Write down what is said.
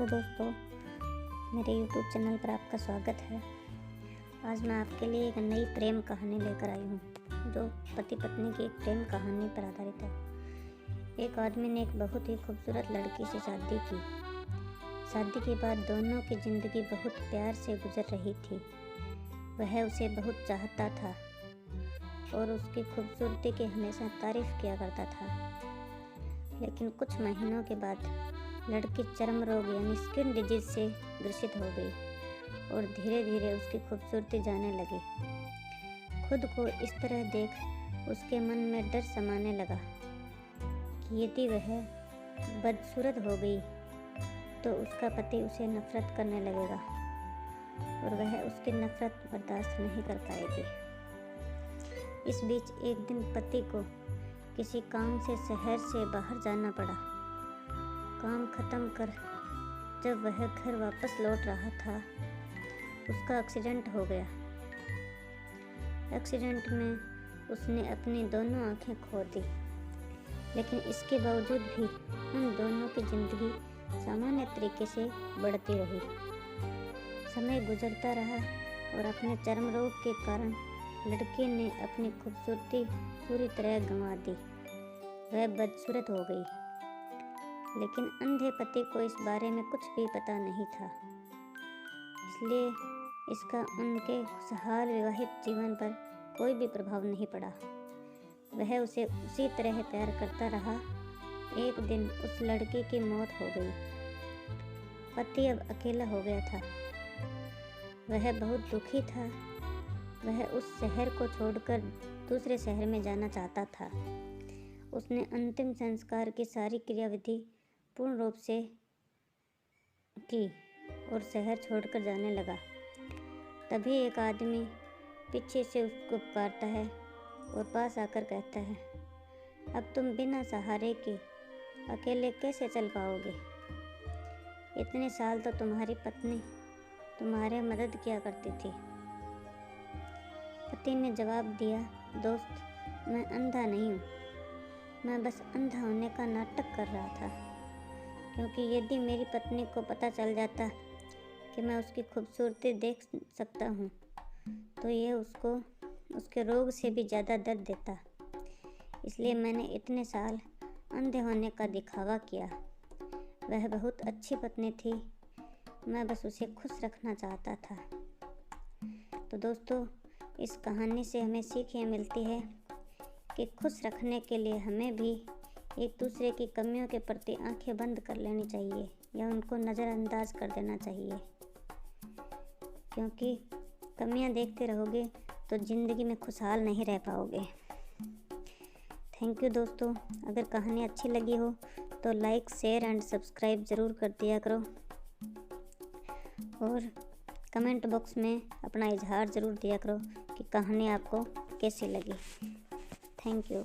तो दोस्तों, मेरे YouTube चैनल पर आपका स्वागत है। आज मैं आपके लिए एक नई प्रेम कहानी लेकर आई हूँ, जो पति पत्नी की एक प्रेम कहानी पर आधारित है। एक आदमी ने एक बहुत ही खूबसूरत लड़की से शादी की। शादी के बाद दोनों की ज़िंदगी बहुत प्यार से गुजर रही थी। वह उसे बहुत चाहता था और उसकी खूबसूरती की हमेशा तारीफ़ किया करता था। लेकिन कुछ महीनों के बाद लड़की चर्म रोग यानी स्किन डिजीज से ग्रसित हो गई और धीरे धीरे उसकी खूबसूरती जाने लगी। खुद को इस तरह देख उसके मन में डर समाने लगा कि यदि वह बदसूरत हो गई तो उसका पति उसे नफरत करने लगेगा और वह उसकी नफरत बर्दाश्त नहीं कर पाएगी। इस बीच एक दिन पति को किसी काम से शहर से बाहर जाना पड़ा। काम खत्म कर जब वह घर वापस लौट रहा था, उसका एक्सीडेंट हो गया। एक्सीडेंट में उसने अपनी दोनों आंखें खो दी, लेकिन इसके बावजूद भी उन दोनों की जिंदगी सामान्य तरीके से बढ़ती रही। समय गुजरता रहा और अपने चर्म रोग के कारण लड़की ने अपनी खूबसूरती पूरी तरह गंवा दी। वह बदसूरत हो गई, लेकिन अंधे पति को इस बारे में कुछ भी पता नहीं था, इसलिए इसका उनके खुशहाल विवाहित जीवन पर कोई भी प्रभाव नहीं पड़ा। वह उसे उसी तरह प्यार करता रहा। एक दिन उस लड़की की मौत हो गई। पति अब अकेला हो गया था। वह बहुत दुखी था। वह उस शहर को छोड़कर दूसरे शहर में जाना चाहता था। उसने अंतिम संस्कार की सारी क्रियाविधि पूर्ण रूप से की और शहर छोड़कर जाने लगा। तभी एक आदमी पीछे से उसको पुकारता है और पास आकर कहता है, अब तुम बिना सहारे के अकेले कैसे चल पाओगे? इतने साल तो तुम्हारी पत्नी तुम्हारे मदद किया करती थी। पति ने जवाब दिया, दोस्त, मैं अंधा नहीं हूँ। मैं बस अंधा होने का नाटक कर रहा था, क्योंकि यदि मेरी पत्नी को पता चल जाता कि मैं उसकी खूबसूरती देख सकता हूँ तो यह उसको उसके रोग से भी ज़्यादा दर्द देता। इसलिए मैंने इतने साल अंधे होने का दिखावा किया। वह बहुत अच्छी पत्नी थी। मैं बस उसे खुश रखना चाहता था। तो दोस्तों, इस कहानी से हमें सीख ये मिलती है कि खुश रखने के लिए हमें भी एक दूसरे की कमियों के प्रति आंखें बंद कर लेनी चाहिए या उनको नज़रअंदाज कर देना चाहिए, क्योंकि कमियां देखते रहोगे तो ज़िंदगी में खुशहाल नहीं रह पाओगे। थैंक यू दोस्तों। अगर कहानी अच्छी लगी हो तो लाइक, शेयर एंड सब्सक्राइब ज़रूर कर दिया करो और कमेंट बॉक्स में अपना इजहार ज़रूर दिया करो कि कहानी आपको कैसी लगी। Thank you.